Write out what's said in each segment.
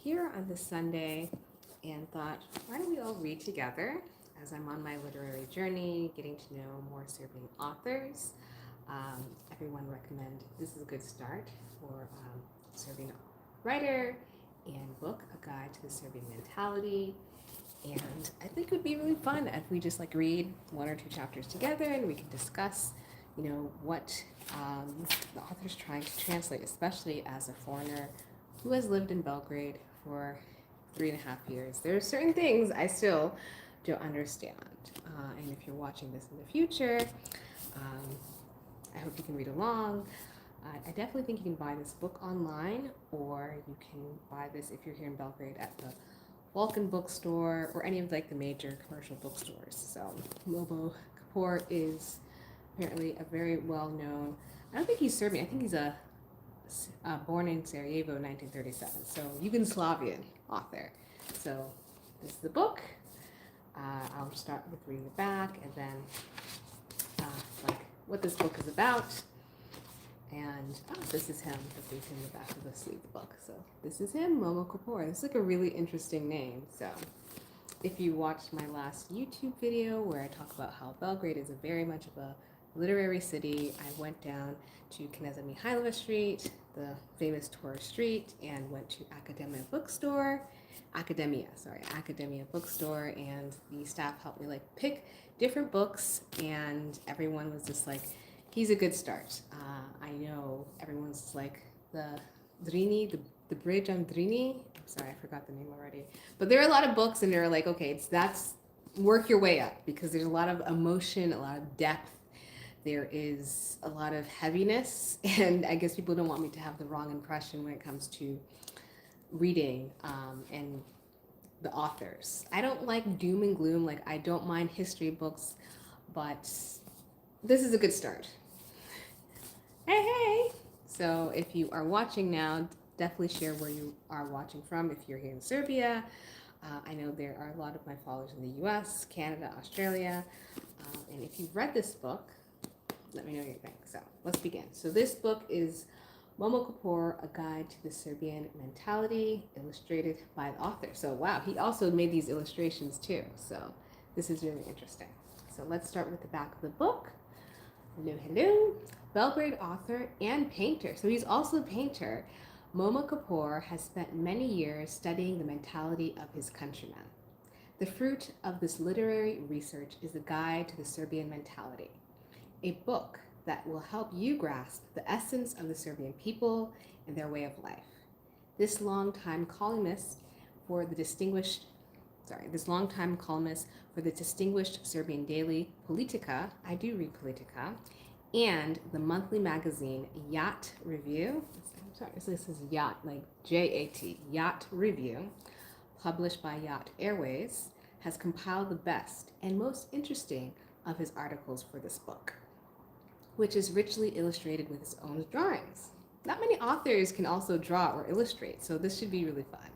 here on this Sunday and thought, why don't we all read together as I'm on my literary journey, getting to know more Serbian authors. Everyone recommend this is a good start for Serbian writer and book, A Guide to the Serbian Mentality. And I think it would be really fun if we just like read one or two chapters together and we can discuss, what the author's trying to translate, especially as a foreigner who has lived in Belgrade for 3.5 years. There are certain things I still don't understand. And if you're watching this in the future, um, I hope you can read along. I definitely think you can buy this book online, or you can buy this if you're here in Belgrade at the Balkan bookstore or any of like the major commercial bookstores. So Momo Kapor is apparently a very well-known. I don't think he's Serbian. I think he's a born in Sarajevo, 1937. So Yugoslavian author. So this is the book. I'll start with reading the back and then like what this book is about. And this is him. This is in the back of the sleeve of the book. So this is him, Momo Kapor. It's like a really interesting name. So if you watched my last YouTube video where I talk about how Belgrade is a very much of a literary city, I went down to Kneza Mihajlova Street, the famous tourist street, and went to Academia bookstore, Academia bookstore, and the staff helped me like pick different books, and everyone was just like, he's a good start. I know everyone's like the Drini, the bridge on Drini. I'm sorry, I forgot the name already. But there are a lot of books, and they're like, okay, that's work your way up because there's a lot of emotion, a lot of depth. There is a lot of heaviness, and I guess people don't want me to have the wrong impression when it comes to reading and the authors. I don't like doom and gloom. Like I don't mind history books, but this is a good start. Hey! So if you are watching now, definitely share where you are watching from. If you're here in Serbia, I know there are a lot of my followers in the US, Canada, Australia. And if you've read this book, let me know what you think. So let's begin. So this book is Momo Kapor, A Guide to the Serbian Mentality, illustrated by the author. So wow, he also made these illustrations too. So this is really interesting. So let's start with the back of the book. Hello. Belgrade author and painter. So he's also a painter. Momo Kapor has spent many years studying the mentality of his countrymen. The fruit of this literary research is a guide to the Serbian mentality, a book that will help you grasp the essence of the Serbian people and their way of life. This longtime columnist for the distinguished Serbian daily Politika, I do read Politika, and the monthly magazine Yacht Review, this is Yacht, like J-A-T, Yacht Review, published by Yacht Airways, has compiled the best and most interesting of his articles for this book, which is richly illustrated with his own drawings. Not many authors can also draw or illustrate, so this should be really fun.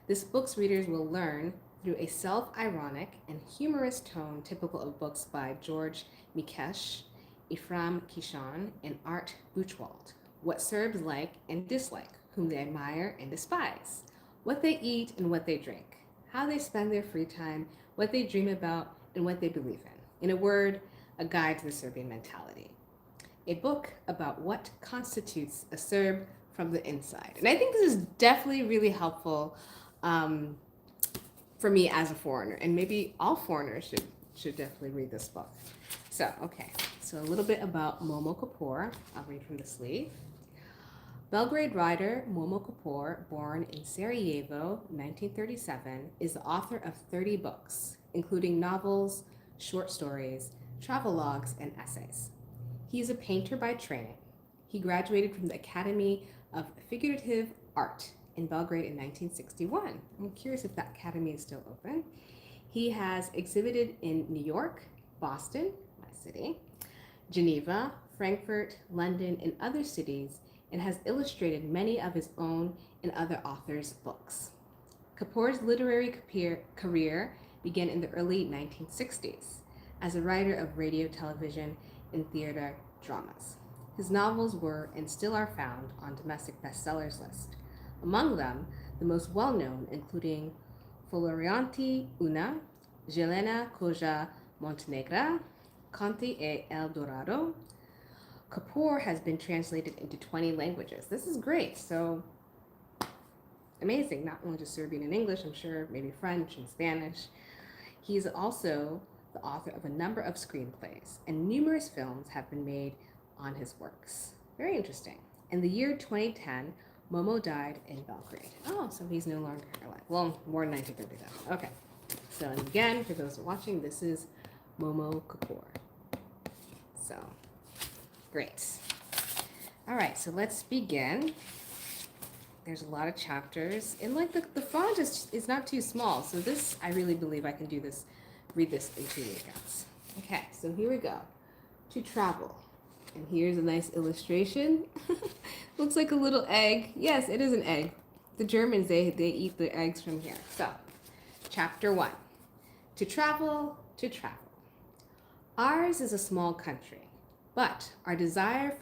This book's readers will learn through a self-ironic and humorous tone typical of books by George Mikesh, Ephraim Kishon, and Art Buchwald, what Serbs like and dislike, whom they admire and despise, what they eat and what they drink, how they spend their free time, what they dream about, and what they believe in. In a word, a guide to the Serbian mentality. A book about what constitutes a Serb from the inside. And I think this is definitely really helpful for me as a foreigner, and maybe all foreigners should definitely read this book. So a little bit about Momo Kapor. I'll read from the sleeve. Belgrade writer Momo Kapor, born in Sarajevo, 1937, is the author of 30 books, including novels, short stories, travelogues, and essays. He is a painter by training. He graduated from the Academy of Figurative Art in Belgrade in 1961. I'm curious if that academy is still open. He has exhibited in New York, Boston, my city, Geneva, Frankfurt, London, and other cities, and has illustrated many of his own and other authors' books. Kapor's literary career began in the early 1960s as a writer of radio, television, and theater dramas. His novels were and still are found on domestic bestsellers list. Among them, the most well-known including Folorianti Una, Jelena Koja Montenegro, Conti e El Dorado. Kapor has been translated into 20 languages. This is great. So amazing. Not only just Serbian and English, I'm sure maybe French and Spanish. He's also the author of a number of screenplays, and numerous films have been made on his works. Very interesting. In the year 2010, Momo died in Belgrade. Oh, so he's no longer alive. Well, more than 1937. Okay. So, and again, for those watching, this is Momo Kapor. So, great. All right, so let's begin. There's a lot of chapters, and like the font is not too small, so this, I really believe I can do this, read this in 2 weekends. Okay, so here we go. To travel. And here's a nice illustration. Looks like a little egg. Yes, it is an egg. The Germans, they eat the eggs from here. So, chapter 1. To travel, to travel. Ours is a small country, but our desire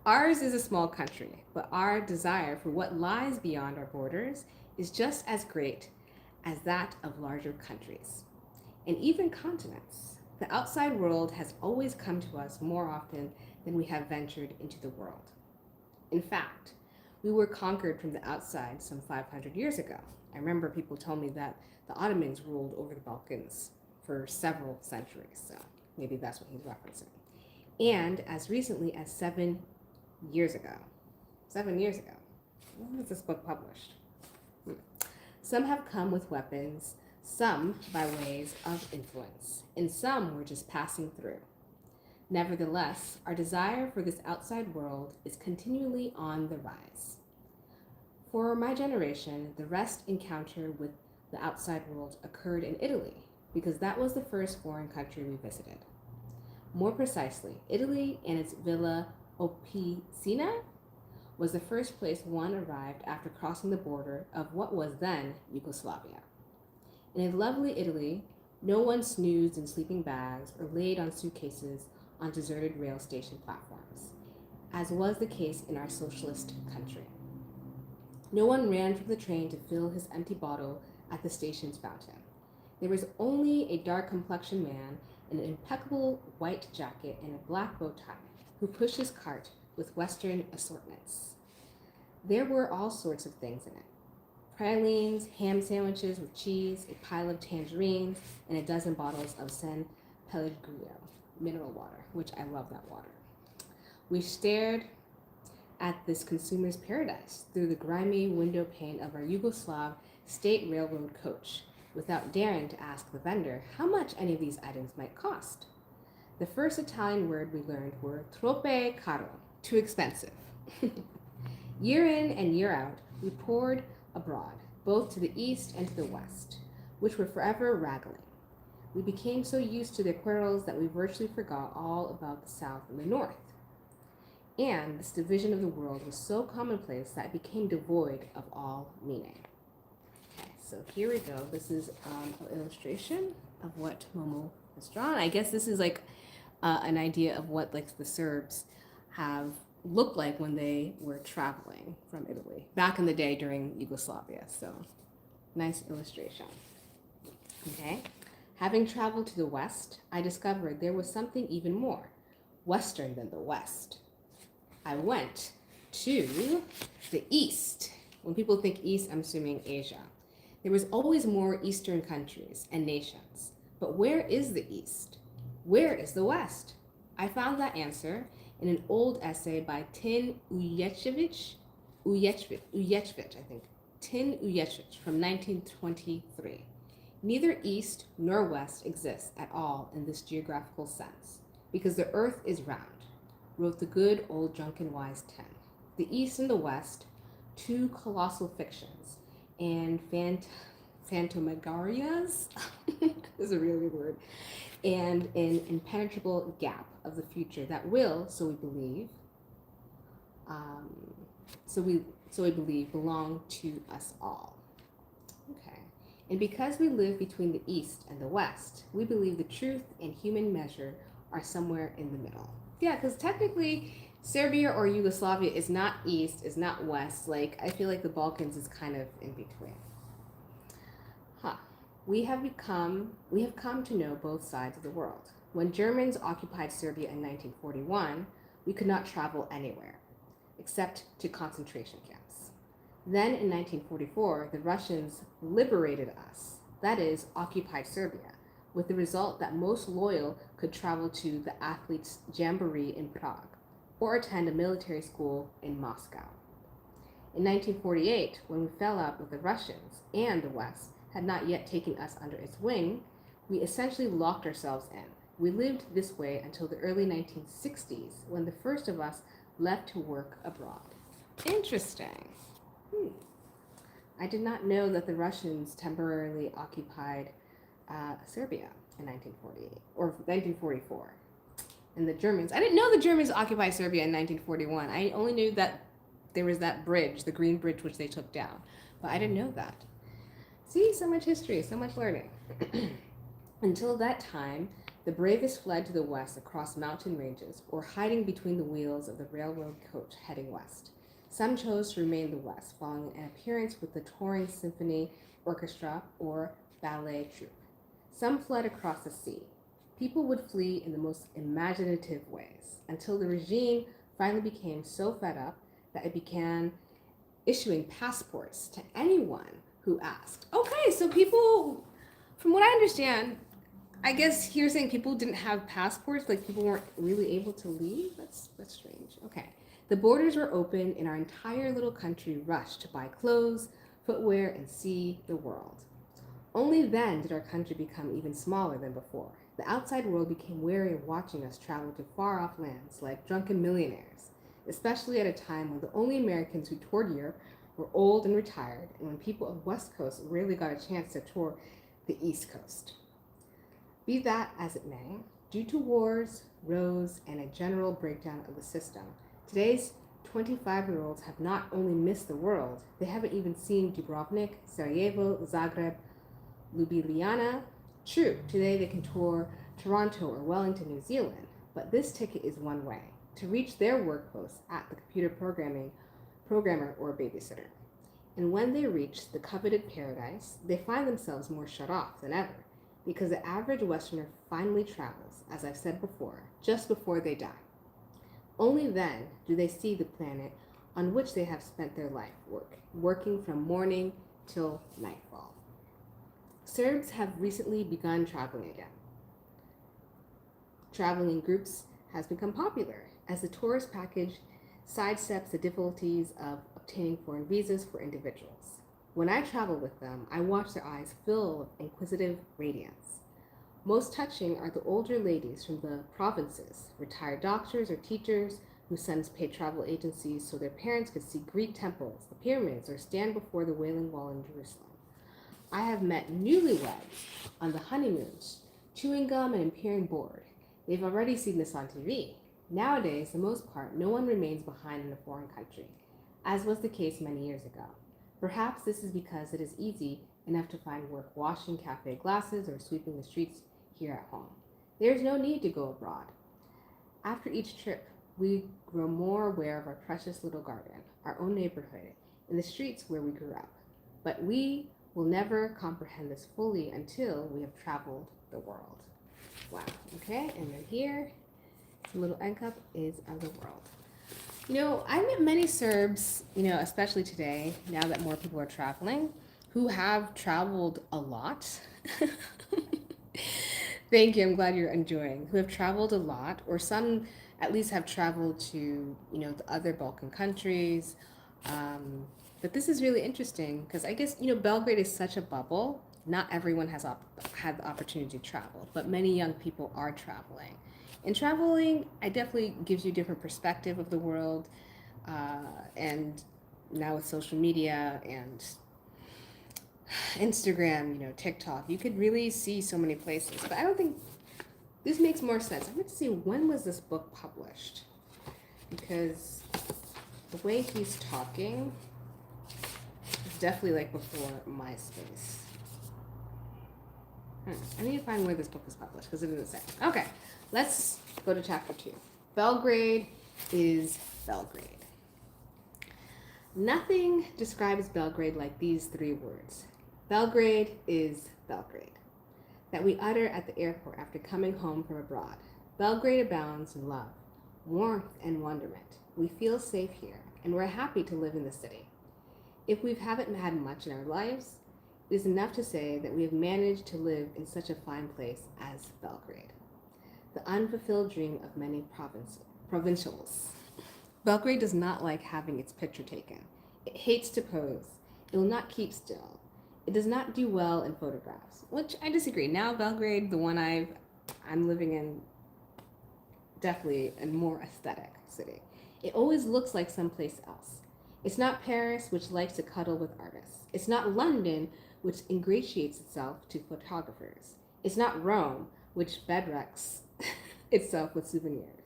Ours is a small country, but our desire for what lies beyond our borders is just as great as that of larger countries, and even continents. The outside world has always come to us more often than we have ventured into the world. In fact, we were conquered from the outside some 500 years ago. I remember people told me that the Ottomans ruled over the Balkans for several centuries, so maybe that's what he's referencing. And as recently as 7 years ago. 7 years ago. When was this book published? Some have come with weapons, some by ways of influence, and some were just passing through. Nevertheless, our desire for this outside world is continually on the rise. For my generation, the first encounter with the outside world occurred in Italy, because that was the first foreign country we visited. More precisely, Italy and its Villa Opicina was the first place one arrived after crossing the border of what was then Yugoslavia. In a lovely Italy, no one snoozed in sleeping bags or laid on suitcases on deserted rail station platforms, as was the case in our socialist country. No one ran from the train to fill his empty bottle at the station's fountain. There was only a dark-complexioned man in an impeccable white jacket and a black bow tie who pushed his cart with Western assortments. There were all sorts of things in it. Pralines, ham sandwiches with cheese, a pile of tangerines, and a dozen bottles of San Pellegrino mineral water, which I love that water. We stared at this consumer's paradise through the grimy window pane of our Yugoslav state railroad coach, without daring to ask the vendor how much any of these items might cost. The first Italian word we learned were troppe caro, too expensive. Year in and year out, we poured abroad, both to the east and to the west, which were forever wrangling. We became so used to their quarrels that we virtually forgot all about the south and the north. And this division of the world was so commonplace that it became devoid of all meaning. Okay, so here we go. This is an illustration of what Momo has drawn. I guess this is like an idea of what like the Serbs have looked like when they were traveling from Italy back in the day during Yugoslavia. So nice illustration. Okay. Having traveled to the west, I discovered there was something even more Western than the West. I went to the East. When people think East, I'm assuming Asia. There was always more Eastern countries and nations. But where is the East? Where is the West? I found that answer in an old essay by Tin Ujecic, I think. Tin Ujecic from 1923. Neither East nor West exists at all in this geographical sense, because the earth is round, wrote the good old drunken wise Tin. The East and the West, two colossal fictions, and phantomagorias, this is a really good word, and an impenetrable gap of the future that will, so we believe, belong to us all. Okay. And because we live between the East and the West, we believe the truth and human measure are somewhere in the middle. Yeah, because technically Serbia or Yugoslavia is not east, is not west. Like, I feel like the Balkans is kind of in between. Huh. We have come to know both sides of the world. When Germans occupied Serbia in 1941, we could not travel anywhere except to concentration camps. Then in 1944, the Russians liberated us, that is, occupied Serbia, with the result that most loyal could travel to the athletes' jamboree in Prague or attend a military school in Moscow. In 1948, when we fell out with the Russians and the West had not yet taken us under its wing, we essentially locked ourselves in. We lived this way until the early 1960s, when the first of us left to work abroad. Interesting. I did not know that the Russians temporarily occupied Serbia in 1948 or 1944. And the Germans, I didn't know the Germans occupied Serbia in 1941. I only knew that there was that bridge, the Green Bridge, which they took down. But I didn't know that. See, so much history, so much learning. Until that time, the bravest fled to the west across mountain ranges or hiding between the wheels of the railroad coach heading west. Some chose to remain in the west, following an appearance with the touring symphony orchestra or ballet troupe. Some fled across the sea. People would flee in the most imaginative ways until the regime finally became so fed up that it began issuing passports to anyone who asked. Okay, so people, from what I understand, I guess you're saying people didn't have passports, like people weren't really able to leave? That's strange. Okay. The borders were open and our entire little country rushed to buy clothes, footwear, and see the world. Only then did our country become even smaller than before. The outside world became wary of watching us travel to far-off lands like drunken millionaires, especially at a time when the only Americans who toured Europe were old and retired, and when people of the West Coast rarely got a chance to tour the East Coast. Be that as it may, due to wars, rows, and a general breakdown of the system, today's 25-year-olds have not only missed the world, they haven't even seen Dubrovnik, Sarajevo, Zagreb, Ljubljana. True, today they can tour Toronto or Wellington, New Zealand, but this ticket is one way, to reach their work post at the computer programmer or babysitter. And when they reach the coveted paradise, they find themselves more shut off than ever, because the average Westerner finally travels, as I've said before, just before they die. Only then do they see the planet on which they have spent their life working from morning till nightfall. Serbs have recently begun traveling again. Traveling in groups has become popular as the tourist package sidesteps the difficulties of obtaining foreign visas for individuals. When I travel with them, I watch their eyes fill with inquisitive radiance. Most touching are the older ladies from the provinces, retired doctors or teachers whose sons paid travel agencies so their parents could see Greek temples, the pyramids, or stand before the Wailing Wall in Jerusalem. I have met newlyweds on the honeymoons, chewing gum and appearing bored. They've already seen this on TV. Nowadays, the most part, no one remains behind in a foreign country, as was the case many years ago. Perhaps this is because it is easy enough to find work washing cafe glasses or sweeping the streets here at home. There is no need to go abroad. After each trip, we grow more aware of our precious little garden, our own neighborhood, and the streets where we grew up. But we will never comprehend this fully until we have traveled the world. Wow, okay, and then here, the little end cup is of the world. You know, I met many Serbs, especially today, now that more people are traveling, who have traveled a lot. Thank you, I'm glad you're enjoying. Who have traveled a lot, or some at least have traveled to, the other Balkan countries. But this is really interesting because I guess, Belgrade is such a bubble. Not everyone has had the opportunity to travel, but many young people are traveling. And traveling, it definitely gives you a different perspective of the world. And now with social media and Instagram, TikTok, you could really see so many places. But I don't think this makes more sense. I'm going to see, when was this book published? Because the way he's talking is definitely like before MySpace. I need to find where this book was published because it didn't say. Okay, let's go to chapter 2. Belgrade is Belgrade. Nothing describes Belgrade like these three words. Belgrade is Belgrade, that we utter at the airport after coming home from abroad. Belgrade abounds in love, warmth, and wonderment. We feel safe here, and we're happy to live in the city. If we haven't had much in our lives, it is enough to say that we have managed to live in such a fine place as Belgrade, the unfulfilled dream of many provincials. Belgrade does not like having its picture taken. It hates to pose. It will not keep still. It does not do well in photographs, which I disagree. Now Belgrade, the one I'm living in, definitely a more aesthetic city. It always looks like someplace else. It's not Paris, which likes to cuddle with artists. It's not London, which ingratiates itself to photographers. It's not Rome, which bedrecks itself with souvenirs.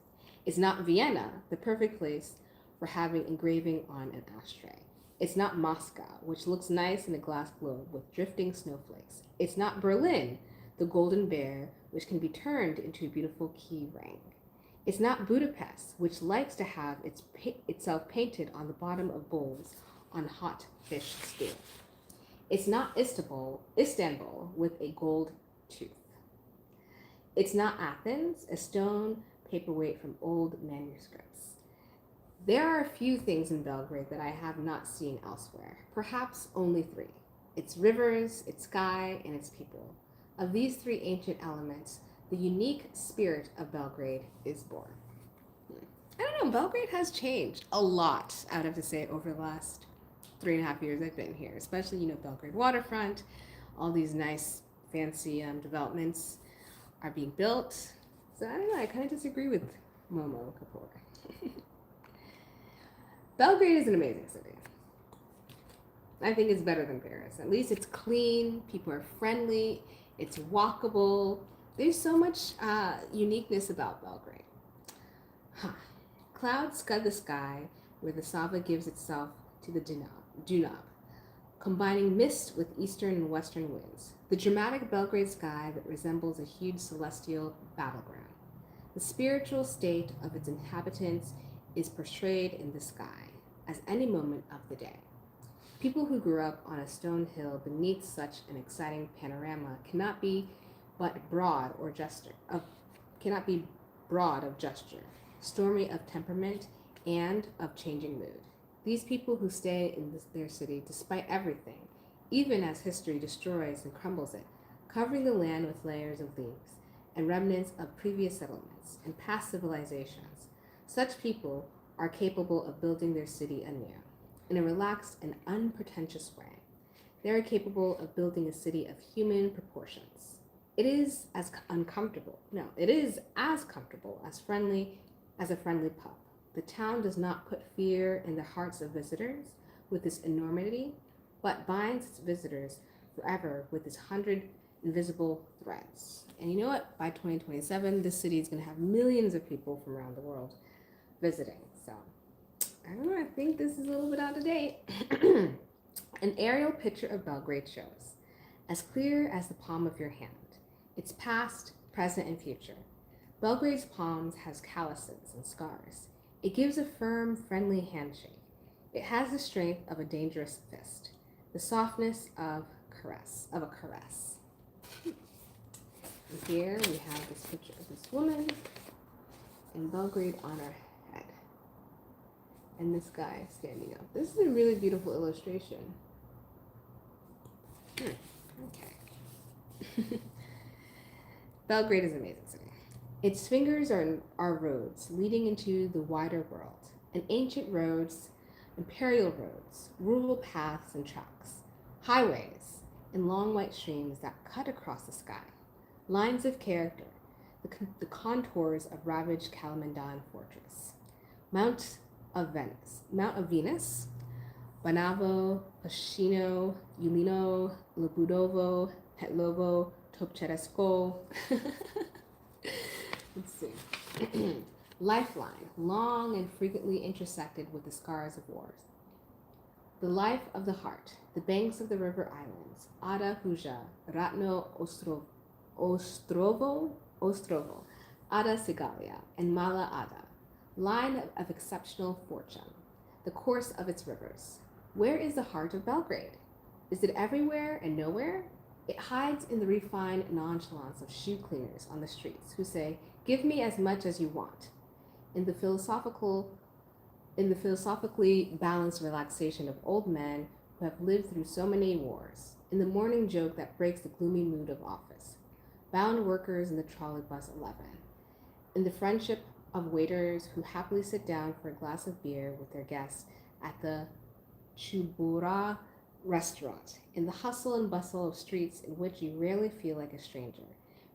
It's not Vienna, the perfect place for having engraving on an ashtray. It's not Moscow, which looks nice in a glass globe with drifting snowflakes. It's not Berlin, the golden bear, which can be turned into a beautiful key ring. It's not Budapest, which likes to have itself painted on the bottom of bowls on hot fish stew. It's not Istanbul with a gold tooth. It's not Athens, a stone paperweight from old manuscripts. There are a few things in Belgrade that I have not seen elsewhere, perhaps only three. Its rivers, its sky, and its people. Of these three ancient elements, the unique spirit of Belgrade is born. I don't know, Belgrade has changed a lot, I would have to say, over the last 3.5 years I've been here, especially, Belgrade waterfront, all these nice, fancy developments are being built. So I don't know, I kind of disagree with Momo Kapor. Belgrade is an amazing city. I think it's better than Paris. At least it's clean, people are friendly, it's walkable. There's so much uniqueness about Belgrade. Clouds scud the sky where the Sava gives itself to the Dunab, combining mist with eastern and western winds. The dramatic Belgrade sky that resembles a huge celestial battleground. The spiritual state of its inhabitants is portrayed in the sky as any moment of the day. People who grew up on a stone hill beneath such an exciting panorama cannot be broad of gesture, stormy of temperament, and of changing mood. These people who stay in their city despite everything, even as history destroys and crumbles it, covering the land with layers of leaves and remnants of previous settlements and past civilizations. Such people are capable of building their city anew in a relaxed and unpretentious way. They are capable of building a city of human proportions. It is as comfortable as a friendly pup. The town does not put fear in the hearts of visitors with its enormity, but binds its visitors forever with its 100 invisible threads. And you know what? By 2027, this city is going to have millions of people from around the world visiting. So, I don't know, I think this is a little bit out of date. An aerial picture of Belgrade shows, as clear as the palm of your hand, its past, present, and future. Belgrade's palms has calluses and scars. It gives a firm, friendly handshake. It has the strength of a dangerous fist, the softness of a caress. And here we have this picture of this woman in Belgrade on her head, and this guy standing up. This is a really beautiful illustration. Okay. Belgrade is an amazing city. Its fingers are roads leading into the wider world, and ancient roads, imperial roads, rural paths and tracks, highways, and long white streams that cut across the sky. Lines of character, the contours of ravaged Kalimantan fortress. Mount of Venus, Banavo, Pashino, Ulino, Lobudovo, Petlovo, Topcheresko. Let's see. Lifeline, long and frequently intersected with the scars of wars. The life of the heart, the banks of the river islands, Ada Huja, Ratno Ostrovo, Ada Sigalia, and Mala Ada, line of exceptional fortune, the course of its rivers. Where is the heart of Belgrade? Is it everywhere and nowhere? It hides in the refined nonchalance of shoe cleaners on the streets who say, "Give me as much as you want," in the philosophically balanced relaxation of old men who have lived through so many wars, in the morning joke that breaks the gloomy mood of office, bound workers in the trolley bus 11, in the friendship of waiters who happily sit down for a glass of beer with their guests at the Chubura restaurant, in the hustle and bustle of streets in which you rarely feel like a stranger,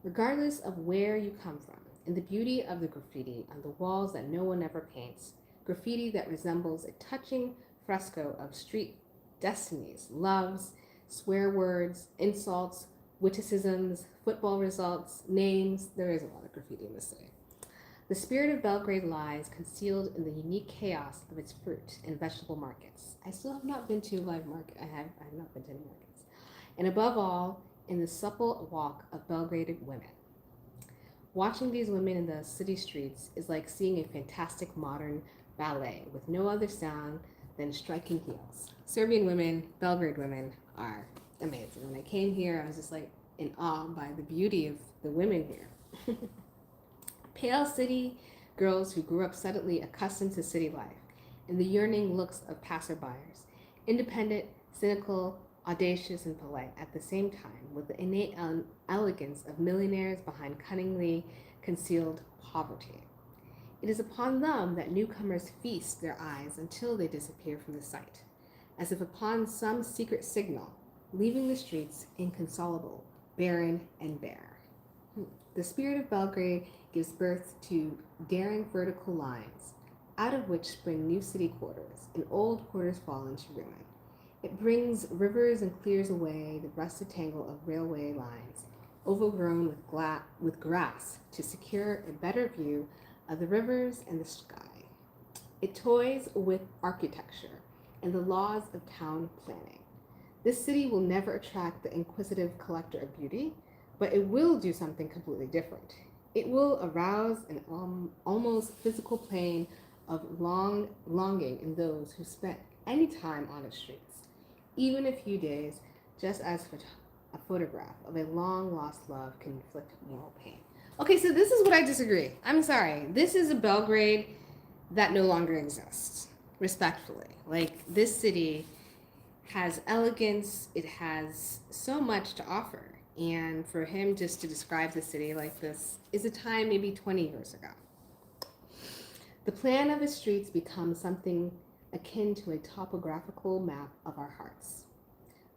regardless of where you come from, in the beauty of the graffiti on the walls that no one ever paints, graffiti that resembles a touching fresco of street destinies, loves, swear words, insults, witticisms, football results, names. There is a lot of graffiti in the city. The spirit of Belgrade lies concealed in the unique chaos of its fruit and vegetable markets. I still have not been to live market. I have not been to any markets. And above all, in the supple walk of Belgrade women. Watching these women in the city streets is like seeing a fantastic modern ballet with no other sound than striking heels. Serbian women, Belgrade women are amazing. When I came here, I was just like in awe by the beauty of the women here. Pale city girls who grew up suddenly accustomed to city life and the yearning looks of passerbyers, independent, cynical, audacious, and polite at the same time, with the innate elegance of millionaires behind cunningly concealed poverty. It is upon them that newcomers feast their eyes until they disappear from the sight, as if upon some secret signal, leaving the streets inconsolable, barren, and bare. The spirit of Belgrade gives birth to daring vertical lines, out of which spring new city quarters, and old quarters fall into ruin. It brings rivers and clears away the rusted tangle of railway lines, overgrown with grass, to secure a better view of the rivers and the sky. It toys with architecture and the laws of town planning. This city will never attract the inquisitive collector of beauty, but it will do something completely different. It will arouse an almost physical pain of longing in those who spent any time on its streets, even a few days, just as a photograph of a long-lost love can inflict moral pain. Okay, so this is what I disagree. I'm sorry. This is a Belgrade that no longer exists, respectfully. Like, this city has elegance. It has so much to offer. And for him just to describe the city like this is a time maybe 20 years ago. The plan of its streets becomes something akin to a topographical map of our hearts.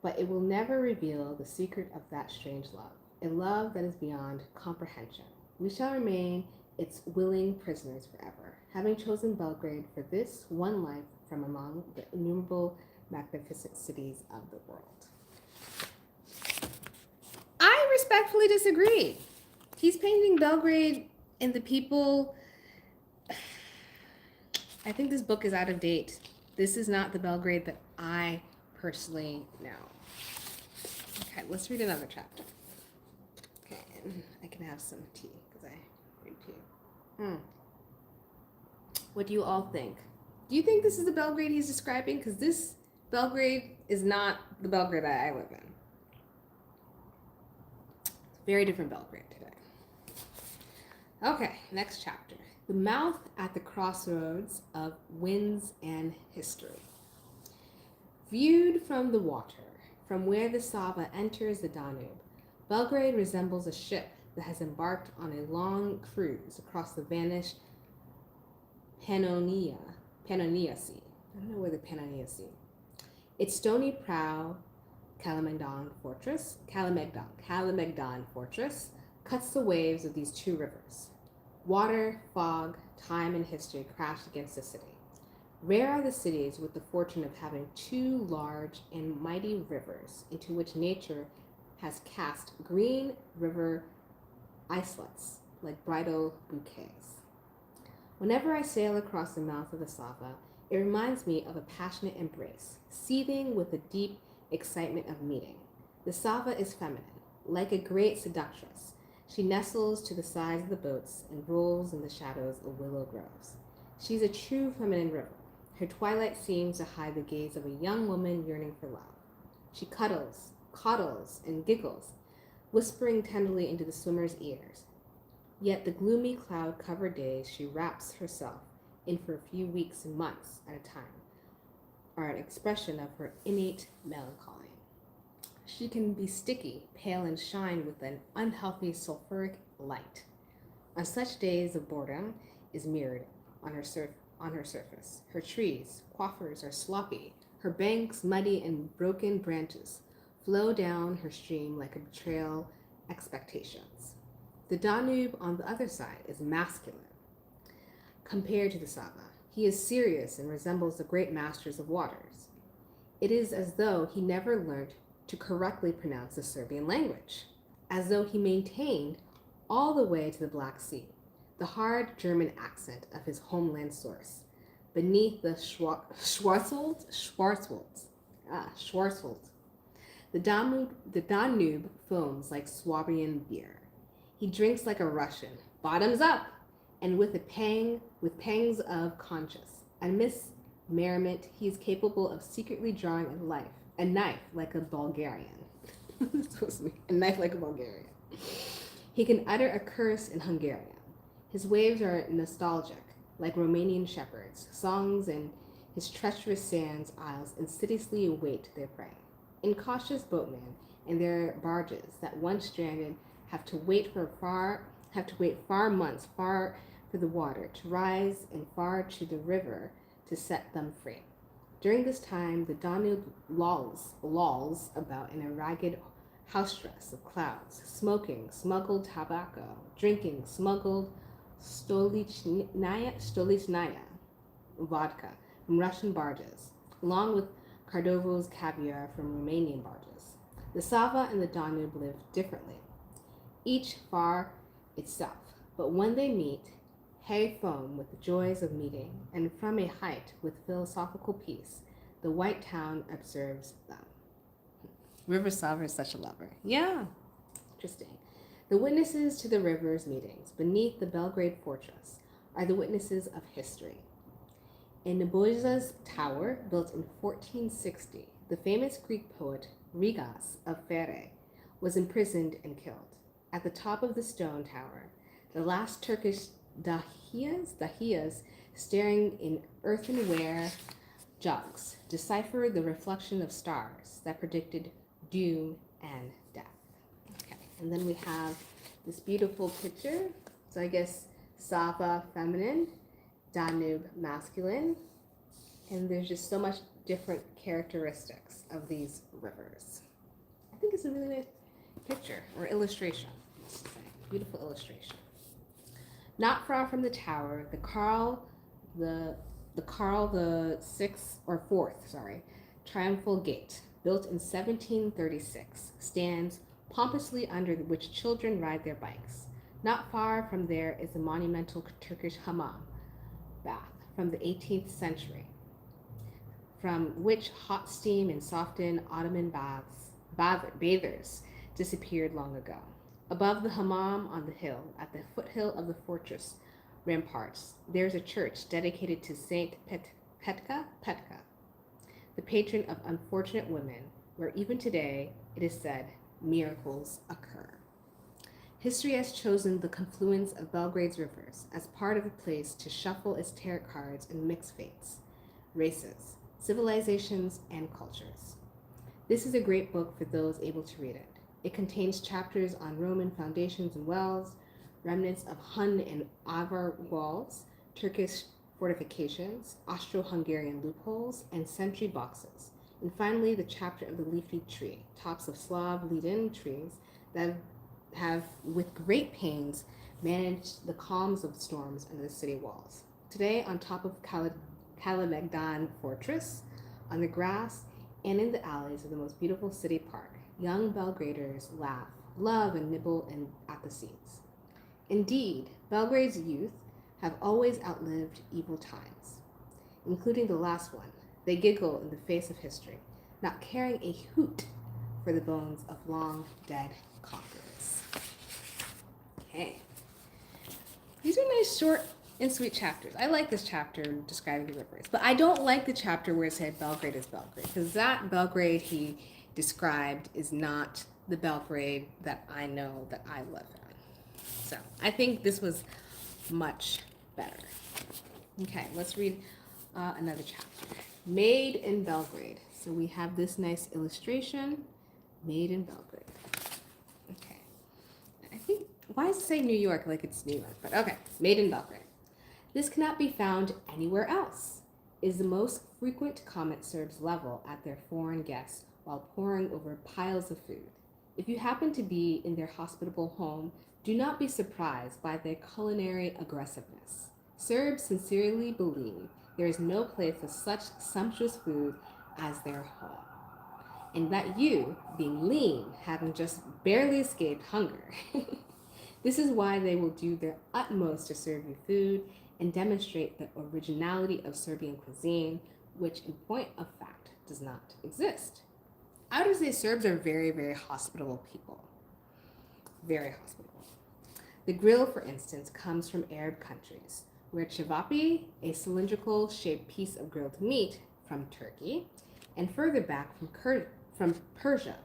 But it will never reveal the secret of that strange love, a love that is beyond comprehension. We shall remain its willing prisoners forever, having chosen Belgrade for this one life from among the innumerable magnificent cities of the world. I respectfully disagree. He's painting Belgrade and the people. I think this book is out of date. This is not the Belgrade that I personally know. Okay, let's read another chapter. Okay, and I can have some tea because I read tea. What do you all think? Do you think this is the Belgrade he's describing? Because this Belgrade is not the Belgrade that I live in. Very different Belgrade today. Okay, next chapter. The mouth at the crossroads of winds and history. Viewed from the water, from where the Sava enters the Danube, Belgrade resembles a ship that has embarked on a long cruise across the vanished Pannonia Sea. I don't know where the Pannonia Sea. Its stony prow, Kalemegdan Fortress, cuts the waves of these two rivers. Water, fog, time, and history crash against the city. Rare are the cities with the fortune of having two large and mighty rivers into which nature has cast green river islets like bridal bouquets. Whenever I sail across the mouth of the Sava, it reminds me of a passionate embrace, seething with the deep excitement of meeting. The Sava is feminine, like a great seductress. She nestles to the sides of the boats and rolls in the shadows of willow groves. She's a true feminine river. Her twilight seems to hide the gaze of a young woman yearning for love. She coddles, and giggles, whispering tenderly into the swimmer's ears. Yet the gloomy cloud-covered days she wraps herself in for a few weeks and months at a time are an expression of her innate melancholy. She can be sticky, pale, and shine with an unhealthy sulfuric light. On such days, the boredom is mirrored on her surface. Her trees, coiffures, are sloppy. Her banks, muddy and broken branches, flow down her stream like a betrayal expectations. The Danube, on the other side, is masculine compared to the Sava. He is serious and resembles the great masters of waters. It is as though he never learned to correctly pronounce the Serbian language, as though he maintained all the way to the Black Sea the hard German accent of his homeland source, beneath the Schwarzwald. The Danube foams like Swabian beer. He drinks like a Russian, bottoms up, and with pangs of conscience. Amidst merriment, he is capable of secretly drawing a knife like a Bulgarian. A knife like a Bulgarian. He can utter a curse in Hungarian. His waves are nostalgic, like Romanian shepherds, songs, and his treacherous sands isles insidiously await their prey. Incautious boatmen and their barges that once stranded have to wait far months for the water to rise and far to the river to set them free. During this time, the Danube lolls about in a ragged house dress of clouds, smoking smuggled tobacco, drinking smuggled stolichnaya vodka from Russian barges, along with Kardovo's caviar from Romanian barges. The Sava and the Danube live differently, each far itself, but when they meet, hay foam with the joys of meeting, and from a height with philosophical peace, the white town observes them. River Sava is such a lover. Yeah, interesting. The witnesses to the river's meetings beneath the Belgrade fortress are the witnesses of history. In Nebojsa's tower, built in 1460, the famous Greek poet Rigas of Fere was imprisoned and killed. At the top of the stone tower, the last Turkish dahiyas staring in earthenware jugs deciphered the reflection of stars that predicted doom and death. Okay, and then we have this beautiful picture. So I guess Sava feminine, Danube masculine, and there's just so much different characteristics of these rivers. I think it's a really nice picture or illustration. Beautiful illustration. Not far from the tower, the Karl the Fourth, Triumphal Gate, built in 1736, stands pompously under which children ride their bikes. Not far from there is the monumental Turkish hammam bath from the 18th century, from which hot steam and softened Ottoman bathers disappeared long ago. Above the hammam on the hill, at the foothill of the fortress ramparts, there is a church dedicated to Saint Petka, the patron of unfortunate women, where even today, it is said, miracles occur. History has chosen the confluence of Belgrade's rivers as part of a place to shuffle its tarot cards and mix fates, races, civilizations, and cultures. This is a great book for those able to read it. It contains chapters on Roman foundations and wells, remnants of Hun and Avar walls, Turkish fortifications, Austro-Hungarian loopholes, and sentry boxes. And finally, the chapter of the leafy tree, tops of Slav lead-in trees that have, with great pains, managed the calms of storms under the city walls. Today, on top of Kalemegdan Fortress, on the grass, and in the alleys of the most beautiful city park, young Belgraders laugh, love, and nibble at the seeds. Indeed, Belgrade's youth have always outlived evil times, including the last one. They giggle in the face of history, not caring a hoot for the bones of long-dead conquerors. Okay. These are nice short in sweet chapters. I like this chapter describing the rivers, but I don't like the chapter where it said Belgrade is Belgrade, because that Belgrade he described is not the Belgrade that I know that I live in. So I think this was much better. Okay, let's read another chapter. Made in Belgrade. So we have this nice illustration, made in Belgrade. Okay, I think, why does it say New York like it's New York? But okay, made in Belgrade. This cannot be found anywhere else, is the most frequent comment Serbs level at their foreign guests while poring over piles of food. If you happen to be in their hospitable home, do not be surprised by their culinary aggressiveness. Serbs sincerely believe there is no place for such sumptuous food as their home, and that you, being lean, having just barely escaped hunger, this is why they will do their utmost to serve you food and demonstrate the originality of Serbian cuisine, which in point of fact does not exist. I would say Serbs are very, very hospitable people. Very hospitable. The grill, for instance, comes from Arab countries, where cevapi, a cylindrical shaped piece of grilled meat, from Turkey, and further back from Persia.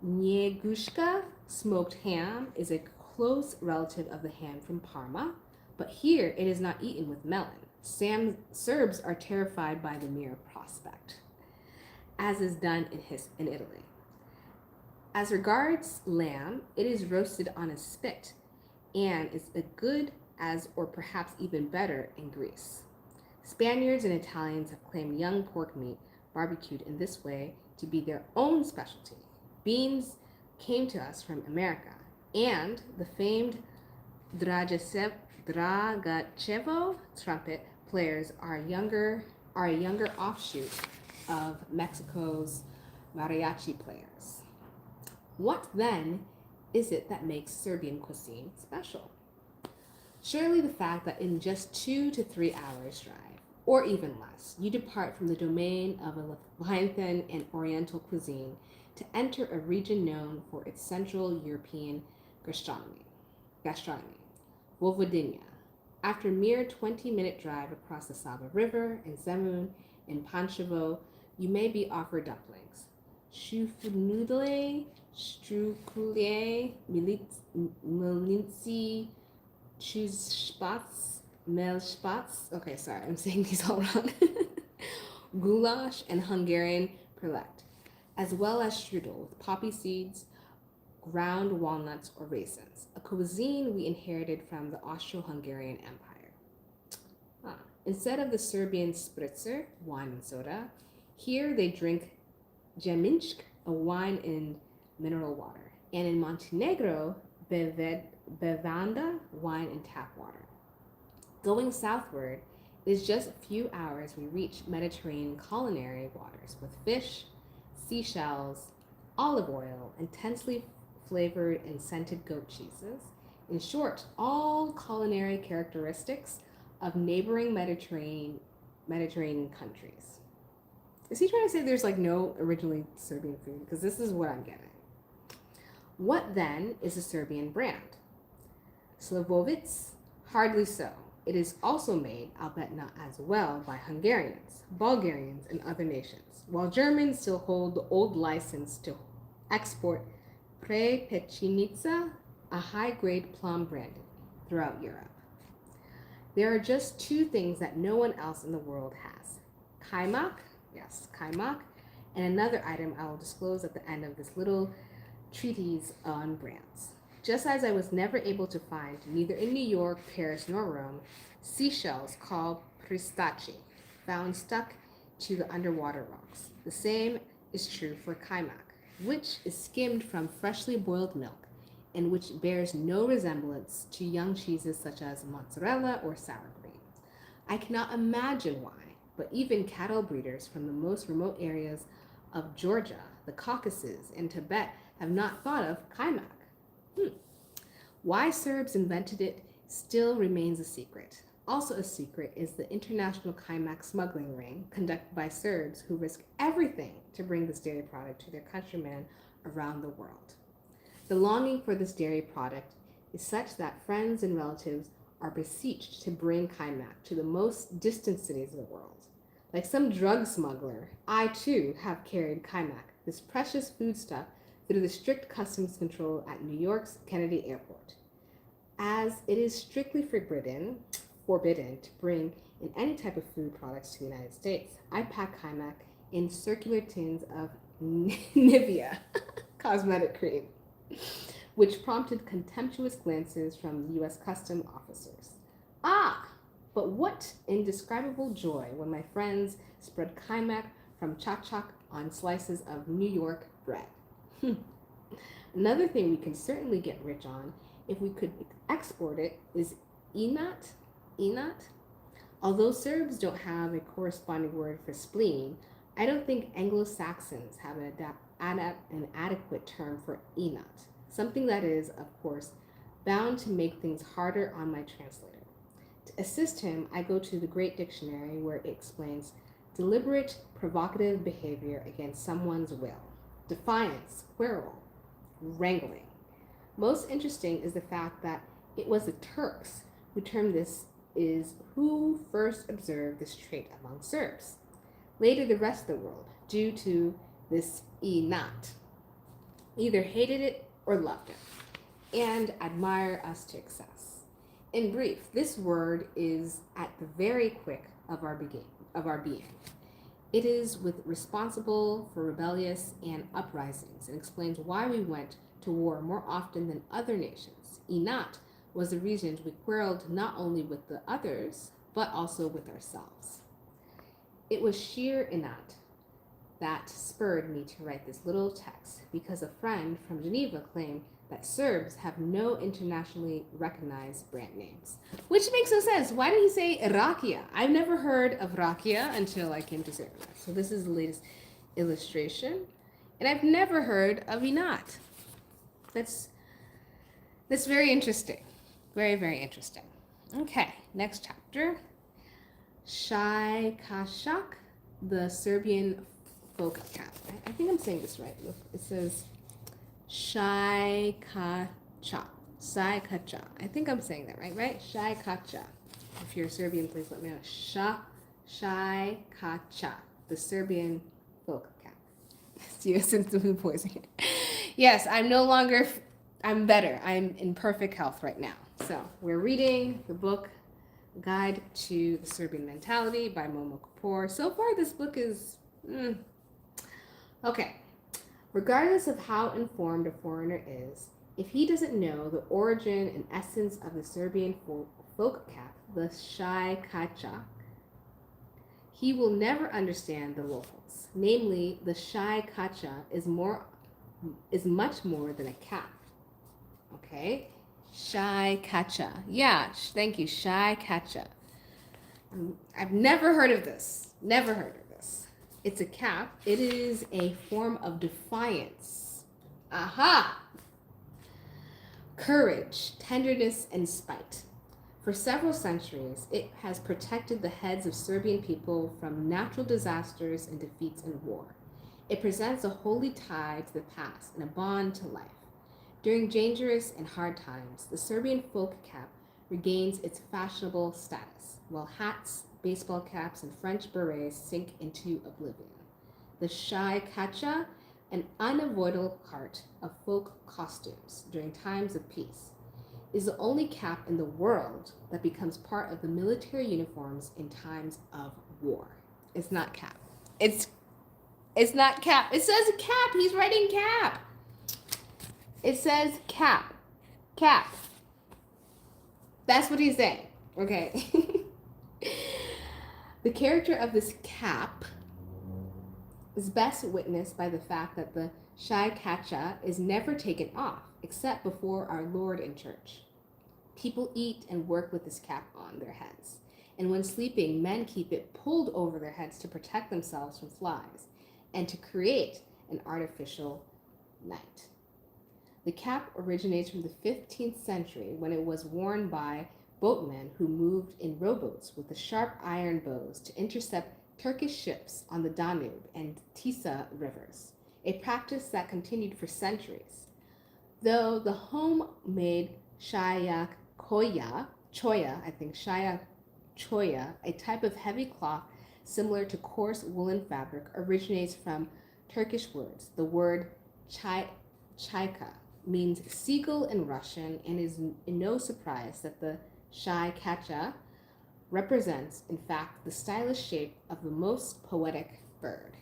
Njegushka, smoked ham, is a close relative of the ham from Parma, but here it is not eaten with melon. Serbs are terrified by the mere prospect, as is done in Italy. As regards lamb, it is roasted on a spit and is as good as, or perhaps even better, in Greece. Spaniards and Italians have claimed young pork meat barbecued in this way to be their own specialty. Beans came to us from America, and the famed Dragachevo trumpet players are a younger offshoot of Mexico's mariachi players. What then is it that makes Serbian cuisine special? Surely the fact that in just 2 to 3 hours drive, or even less, you depart from the domain of a Leviathan and Oriental cuisine to enter a region known for its Central European gastronomy. Vojvodina. After a mere 20-minute drive across the Sava River in Zemun and Pančevo, you may be offered dumplings. Šufnudle, strukulje, milnici, chuzspats, melspats. Okay, sorry, I'm saying these all wrong. Goulash and Hungarian perlect, as well as strudel with poppy seeds, ground walnuts, or raisins, a cuisine we inherited from the Austro-Hungarian Empire. Instead of the Serbian spritzer, wine and soda, here they drink jeminsk, a wine in mineral water, and in Montenegro, bevanda, wine in tap water. Going southward, it is just a few hours we reach Mediterranean culinary waters with fish, seashells, olive oil, intensely flavored and scented goat cheeses. In short, all culinary characteristics of neighboring Mediterranean countries. Is he trying to say there's like no originally Serbian food? Because this is what I'm getting. What then is a Serbian brand? Slavovic? Hardly so. It is also made, albeit not as well, by Hungarians, Bulgarians, and other nations, while Germans still hold the old license to export Prepečenica, a high-grade plum brandy, throughout Europe. There are just two things that no one else in the world has. Kaimak, yes, kaimak, and another item I will disclose at the end of this little treatise on brands. Just as I was never able to find, neither in New York, Paris, nor Rome, seashells called pristachi, found stuck to the underwater rocks. The same is true for kaimak, which is skimmed from freshly boiled milk, and which bears no resemblance to young cheeses such as mozzarella or sour cream. I cannot imagine why, but even cattle breeders from the most remote areas of Georgia, the Caucasus, and Tibet have not thought of kaimak. Why Serbs invented it still remains a secret. Also a secret is the international kaimak smuggling ring conducted by Serbs who risk everything to bring this dairy product to their countrymen around the world. The longing for this dairy product is such that friends and relatives are beseeched to bring kaymak to the most distant cities of the world. Like some drug smuggler, I too have carried kaymak, this precious foodstuff, through the strict customs control at New York's Kennedy Airport. As it is strictly forbidden to bring in any type of food products to the United States, I pack kaymak in circular tins of Nivea cosmetic cream, which prompted contemptuous glances from the U.S. Custom officers. Ah, but what indescribable joy when my friends spread kaymak from chachak on slices of New York bread. Another thing we can certainly get rich on, if we could export it, is inat. Inat? Although Serbs don't have a corresponding word for spleen, I don't think Anglo-Saxons have an adequate term for inat, something that is, of course, bound to make things harder on my translator. To assist him, I go to the Great Dictionary where it explains deliberate, provocative behavior against someone's will, defiance, quarrel, wrangling. Most interesting is the fact that it was the Turks who termed this is who first observed this trait among Serbs. Later, the rest of the world, due to this inat, either hated it or loved it, and admire us to excess. In brief, this word is at the very quick of our being. It is responsible for rebellious and uprisings and explains why we went to war more often than other nations. Inat was the reason we quarreled not only with the others, but also with ourselves. It was sheer inat that spurred me to write this little text because a friend from Geneva claimed that Serbs have no internationally recognized brand names. Which makes no sense. Why did he say Rakia? I've never heard of Rakia until I came to Serbia. So this is the latest illustration. And I've never heard of Inat. That's very interesting. Very, very interesting. Okay, next chapter. Shai Kashak, the Serbian folk cap. I think I'm saying this right. Look, it says Shai Kacha. Shai Kacha. I think I'm saying that right? Shai Kacha. If you're Serbian, please let me know. Shai Kacha, the Serbian folk cap. Since the poisoning. Yes, I'm better. I'm in perfect health right now. So we're reading the book Guide to the Serbian Mentality by Momo Kapor. So far, this book is okay. Regardless of how informed a foreigner is, if he doesn't know the origin and essence of the Serbian folk cap, the Shai Kacha, he will never understand the locals. Namely, the Shai Kacha is much more than a cap. Okay? Shai Kacha. Yeah, thank you. Shai Kacha. I've never heard of this. Never heard of this. It's a cap. It is a form of defiance. Aha! Courage, tenderness, and spite. For several centuries, it has protected the heads of Serbian people from natural disasters and defeats in war. It presents a holy tie to the past and a bond to life. During dangerous and hard times, the Serbian folk cap regains its fashionable status, while hats, baseball caps, and French berets sink into oblivion. The Shai Kacha, an unavoidable part of folk costumes during times of peace, is the only cap in the world that becomes part of the military uniforms in times of war. It's not cap. It's not cap. It says cap. He's writing cap. It says cap. Cap. That's what he's saying. Okay. The character of this cap is best witnessed by the fact that the Shai Kacha is never taken off except before our Lord in church. People eat and work with this cap on their heads. And when sleeping, men keep it pulled over their heads to protect themselves from flies and to create an artificial night. The cap originates from the 15th century when it was worn by boatmen who moved in rowboats with the sharp iron bows to intercept Turkish ships on the Danube and Tisa rivers, a practice that continued for centuries. Though the homemade Shayak Koya choya, I think shaya choya, a type of heavy cloth similar to coarse woolen fabric, originates from Turkish words. The word chaika means seagull in Russian and is in no surprise that the shykacha represents, in fact, the stylish shape of the most poetic bird.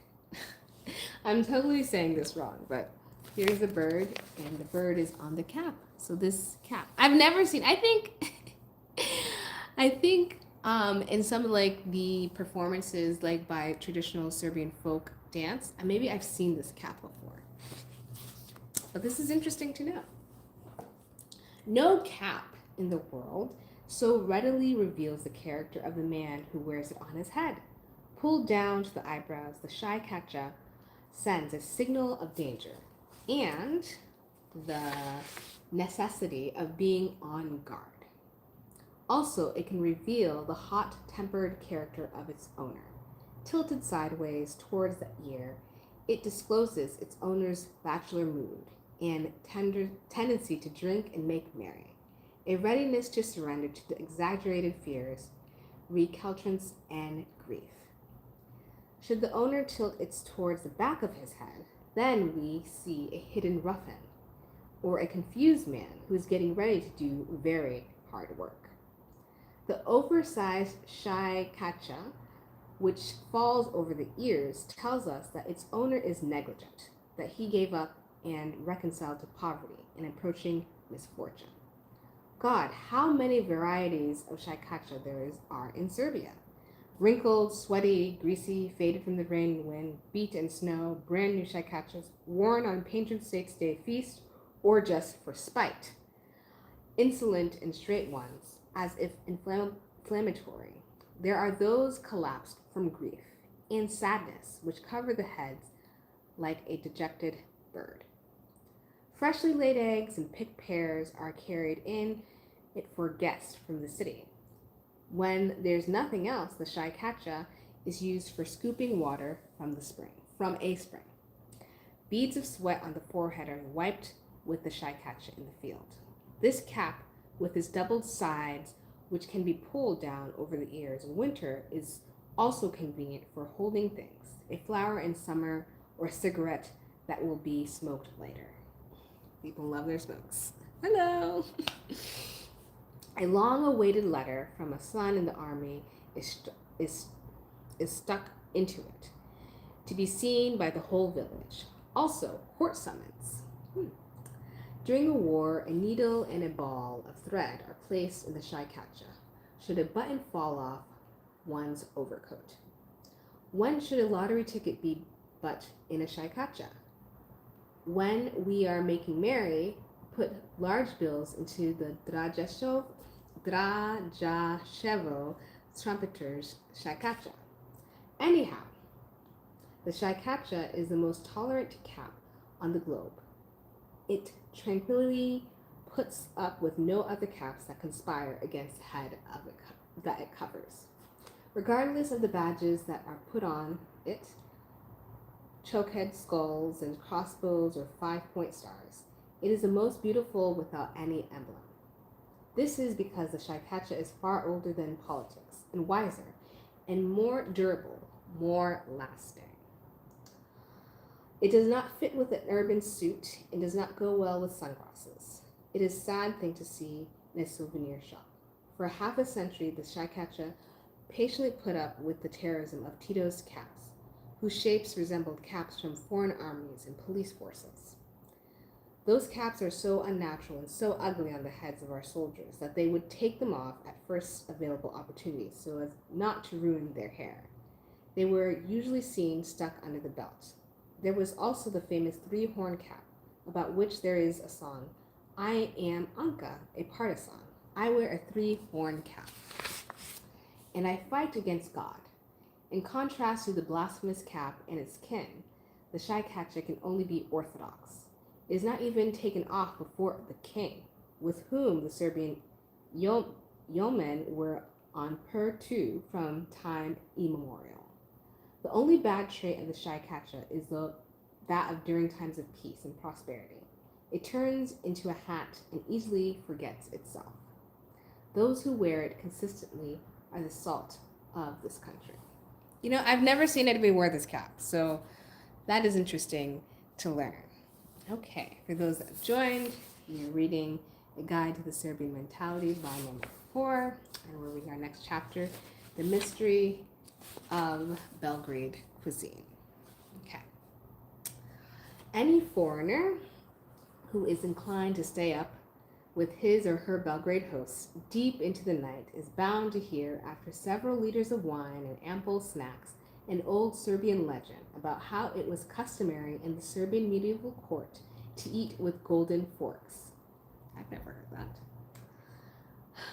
I'm totally saying this wrong, but here's the bird, and the bird is on the cap. So this cap, I've never seen. I think, in some like the performances, like by traditional Serbian folk dance, maybe I've seen this cap before. But this is interesting to know. No cap in the world so readily reveals the character of the man who wears it on his head. Pulled down to the eyebrows, the shykacha sends a signal of danger and the necessity of being on guard. Also, it can reveal the hot-tempered character of its owner. Tilted sideways towards the ear, it discloses its owner's bachelor mood and tendency to drink and make merry, a readiness to surrender to the exaggerated fears, recalcitrance, and grief. Should the owner tilt it towards the back of his head, then we see a hidden ruffian, or a confused man who is getting ready to do very hard work. The oversized shykacha, which falls over the ears, tells us that its owner is negligent, that he gave up and reconciled to poverty and approaching misfortune. God, how many varieties of shykacha there are in Serbia. Wrinkled, sweaty, greasy, faded from the rain and wind, beat in snow, brand new shaikachas, worn on Patron Saint's Day feast, or just for spite. Insolent and straight ones, as if inflammatory. There are those collapsed from grief and sadness, which cover the heads like a dejected bird. Freshly laid eggs and picked pears are carried in it for guests from the city. When there's nothing else, the shykacha is used for scooping water from a spring. Beads of sweat on the forehead are wiped with the shykacha in the field. This cap, with its doubled sides, which can be pulled down over the ears in winter, is also convenient for holding things, a flower in summer or a cigarette that will be smoked later. People love their smokes. Hello! A long-awaited letter from a son in the army is stuck into it, to be seen by the whole village. Also, court summons. During a war, a needle and a ball of thread are placed in the shykacha, should a button fall off one's overcoat. When should a lottery ticket be but in a shykacha? When we are making merry, put large bills into the Drajashevo trumpeter's shykacha. Anyhow, the shykacha is the most tolerant cap on the globe. It tranquilly puts up with no other caps that conspire against the head of it that it covers. Regardless of the badges that are put on it, chokehead skulls and crossbows or 5-point stars, it is the most beautiful without any emblem. This is because the shykacha is far older than politics, and wiser, and more durable, more lasting. It does not fit with an urban suit and does not go well with sunglasses. It is a sad thing to see in a souvenir shop. For half a century, the shykacha patiently put up with the terrorism of Tito's caps, whose shapes resembled caps from foreign armies and police forces. Those caps are so unnatural and so ugly on the heads of our soldiers that they would take them off at first available opportunity so as not to ruin their hair. They were usually seen stuck under the belt. There was also the famous 3-horn cap, about which there is a song, I am Anka, a partisan. I wear a 3-horn cap, and I fight against God. In contrast to the blasphemous cap and its kin, the shykacha can only be orthodox. It is not even taken off before the king, with whom the Serbian yeomen were on per two from time immemorial. The only bad trait of the shykacha is that of during times of peace and prosperity. It turns into a hat and easily forgets itself. Those who wear it consistently are the salt of this country. You know, I've never seen anybody wear this cap, so that is interesting to learn. Okay, for those that have joined, you're reading A Guide to the Serbian Mentality, volume number 4, and we're reading our next chapter, The Mystery of Belgrade Cuisine. Okay. Any foreigner who is inclined to stay up with his or her Belgrade hosts deep into the night is bound to hear, after several liters of wine and ample snacks, an old Serbian legend about how it was customary in the Serbian medieval court to eat with golden forks. I've never heard that.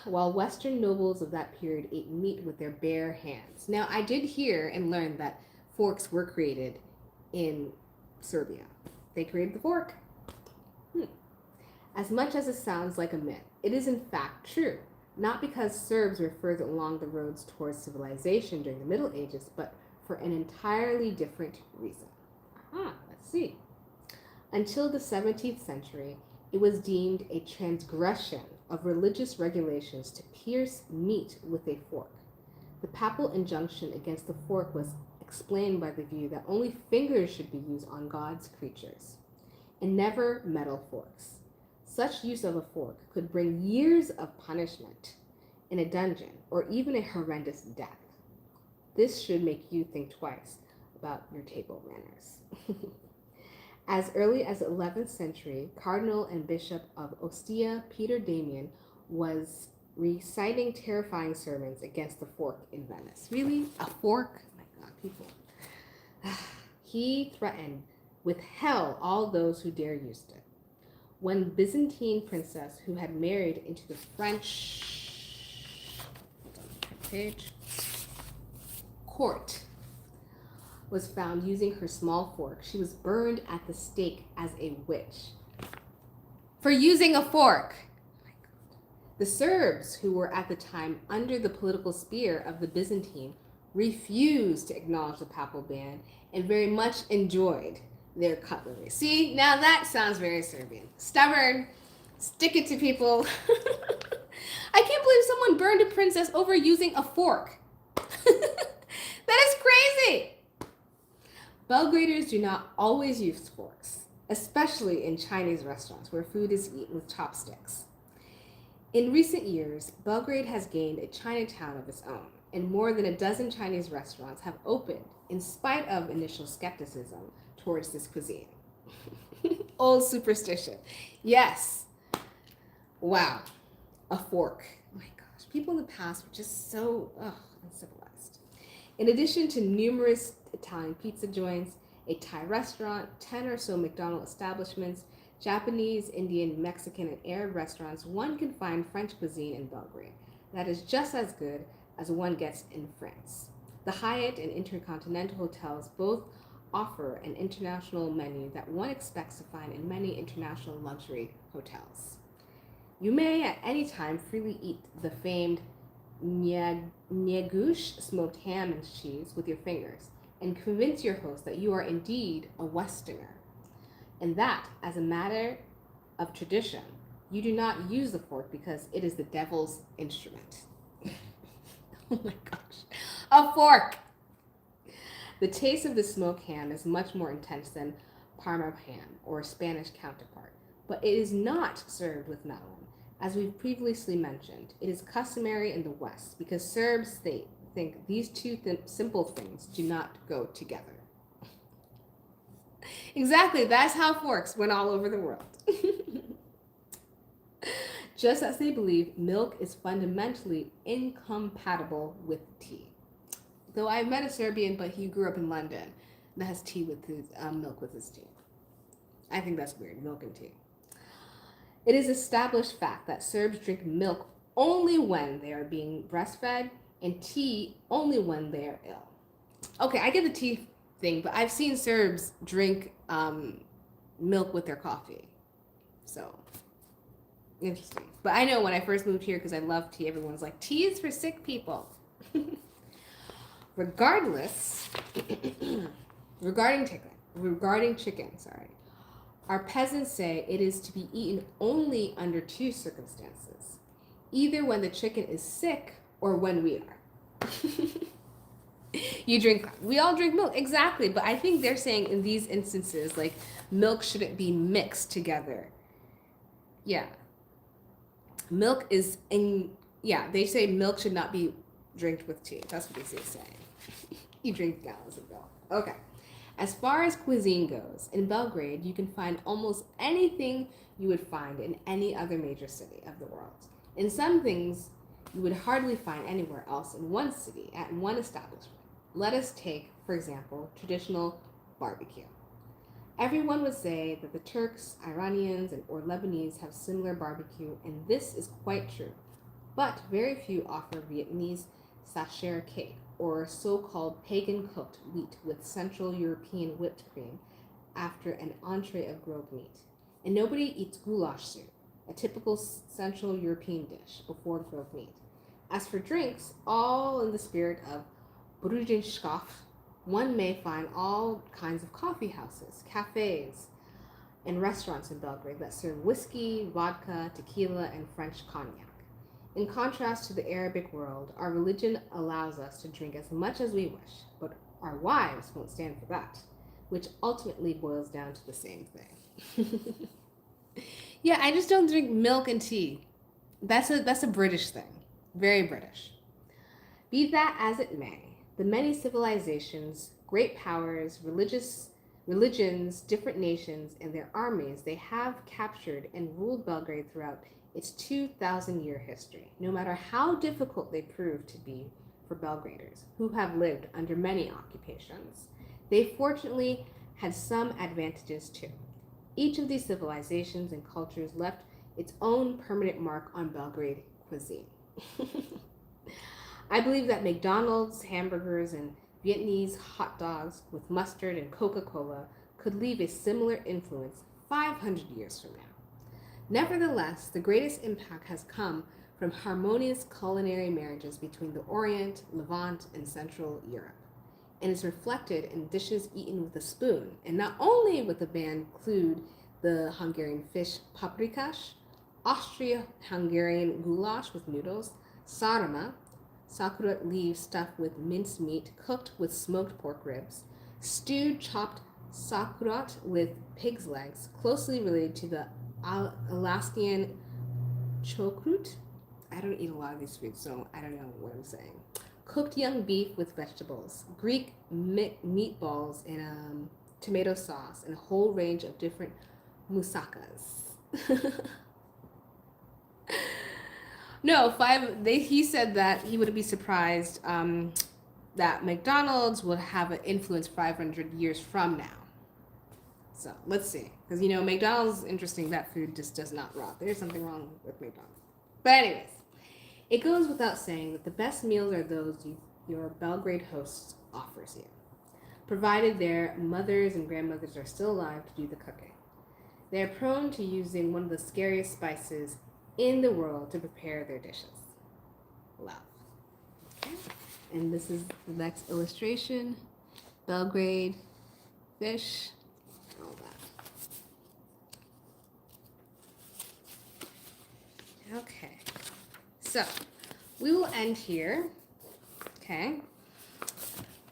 While Western nobles of that period ate meat with their bare hands. Now, I did hear and learn that forks were created in Serbia. They created the fork. As much as it sounds like a myth, it is in fact true. Not because Serbs were further along the roads towards civilization during the Middle Ages, but for an entirely different reason. Let's see. Until the 17th century, it was deemed a transgression of religious regulations to pierce meat with a fork. The papal injunction against the fork was explained by the view that only fingers should be used on God's creatures, and never metal forks. Such use of a fork could bring years of punishment in a dungeon, or even a horrendous death. This should make you think twice about your table manners. As early as the 11th century, Cardinal and Bishop of Ostia, Peter Damian, was reciting terrifying sermons against the fork in Venice. Really? A fork? Oh my God, people. He threatened with hell all those who dare use it. When Byzantine princess who had married into the French court was found using her small fork, she was burned at the stake as a witch for using a fork. The Serbs, who were at the time under the political spear of the Byzantine, refused to acknowledge the papal ban and very much enjoyed their cutlery. See, now that sounds very Serbian. Stubborn, stick it to people. I can't believe someone burned a princess over using a fork. That is crazy. Belgraders do not always use forks, especially in Chinese restaurants where food is eaten with chopsticks. In recent years, Belgrade has gained a Chinatown of its own, and more than a dozen Chinese restaurants have opened in spite of initial skepticism towards this cuisine. Old superstition. Yes. Wow. A fork. Oh my gosh. People in the past were just so uncivilized. In addition to numerous Italian pizza joints, a Thai restaurant, 10 or so McDonald's establishments, Japanese, Indian, Mexican, and Arab restaurants, one can find French cuisine in Belgrade that is just as good as one gets in France. The Hyatt and Intercontinental hotels both offer an international menu that one expects to find in many international luxury hotels. You may at any time freely eat the famed Niegush smoked ham and cheese with your fingers and convince your host that you are indeed a Westerner, and that, as a matter of tradition, you do not use the fork because it is the devil's instrument. Oh my gosh. A fork! The taste of the smoked ham is much more intense than Parma ham or Spanish counterpart, but it is not served with melon. As we've previously mentioned, it is customary in the West because Serbs think these two simple things do not go together. Exactly, that's how forks went all over the world. Just as they believe milk is fundamentally incompatible with tea. Though I met a Serbian, but he grew up in London, that has tea with his milk with his tea. I think that's weird, milk and tea. It is established fact that Serbs drink milk only when they are being breastfed and tea only when they are ill. Okay, I get the tea thing, but I've seen Serbs drink milk with their coffee. So, interesting. But I know when I first moved here, because I love tea, everyone's like, tea is for sick people. Regardless, regarding chicken, our peasants say it is to be eaten only under two circumstances. either when the chicken is sick or when we are. We all drink milk, exactly. But I think they're saying in these instances, like, milk shouldn't be mixed together. Yeah. Milk is in, yeah, they say milk should not be drinked with tea. That's what they say. You drink gallons of milk. Okay. As far as cuisine goes, in Belgrade, you can find almost anything you would find in any other major city of the world. And some things you would hardly find anywhere else in one city, at one establishment. Let us take, for example, traditional barbecue. Everyone would say that the Turks, Iranians, or Lebanese have similar barbecue, and this is quite true. But very few offer Vietnamese sacher cake, or so-called pagan-cooked wheat with Central European whipped cream after an entree of grilled meat. And nobody eats goulash soup, a typical Central European dish, before grilled meat. As for drinks, all in the spirit of Brudenskap, one may find all kinds of coffee houses, cafes, and restaurants in Belgrade that serve whiskey, vodka, tequila, and French cognac. In contrast to the Arabic world, our religion allows us to drink as much as we wish, but our wives won't stand for that, which ultimately boils down to the same thing. Yeah, I just don't drink milk and tea. That's a British thing. Very British. Be that as it may, the many civilizations, great powers, religions, different nations, and their armies they have captured and ruled Belgrade throughout its 2,000-year history, no matter how difficult they prove to be for Belgraders, who have lived under many occupations. They fortunately had some advantages too. Each of these civilizations and cultures left its own permanent mark on Belgrade cuisine. I believe that McDonald's hamburgers and Vietnamese hot dogs with mustard and Coca-Cola could leave a similar influence 500 years from now. Nevertheless, the greatest impact has come from harmonious culinary marriages between the Orient, Levant, and Central Europe, and is reflected in dishes eaten with a spoon, and not only with the band include the Hungarian fish paprikash, Austria-Hungarian goulash with noodles, sarma, sauerkraut leaves stuffed with minced meat cooked with smoked pork ribs, stewed chopped sauerkraut with pig's legs, closely related to the Alaskan chokrut. I don't eat a lot of these foods, so I don't know what I'm saying. Cooked young beef with vegetables, Greek meatballs in tomato sauce, and a whole range of different moussakas. No, he said that he would be surprised that McDonald's would have an influence 500 years from now. So let's see, because McDonald's is interesting. That food just does not rot. There's something wrong with McDonald's. But anyways, it goes without saying that the best meals are those your Belgrade hosts offers you, provided their mothers and grandmothers are still alive to do the cooking. They are prone to using one of the scariest spices in the world to prepare their dishes. Love. Okay. And this is the next illustration. Belgrade, fish, all that. Okay. So, we will end here. Okay.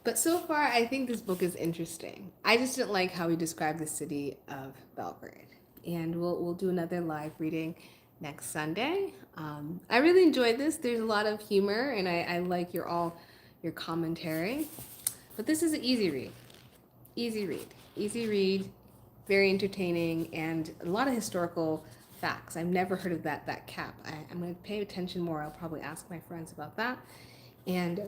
But so far, I think this book is interesting. I just didn't like how he described the city of Belgrade. And we'll do another live reading next Sunday. I really enjoyed this. There's a lot of humor, and I like your commentary. But this is an easy read. Easy read, very entertaining, and a lot of historical facts. I've never heard of that cap. I'm going to pay attention more. I'll probably ask my friends about that. And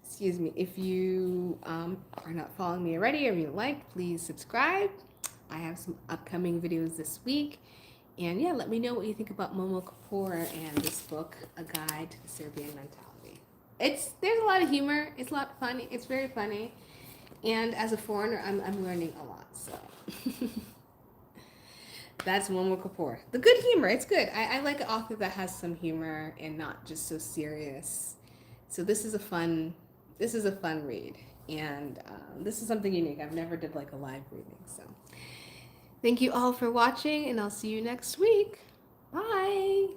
excuse me, if you are not following me already or you like, please subscribe. I have some upcoming videos this week. And yeah, let me know what you think about Momo Kapor and this book, A Guide to the Serbian Mentality. There's a lot of humor. It's a lot funny. It's very funny. And as a foreigner, I'm learning a lot. So that's Momo Kapor. The good humor. It's good. I like an author that has some humor and not just so serious. So this is a fun read. And this is something unique. I've never did like a live reading. So thank you all for watching, and I'll see you next week. Bye.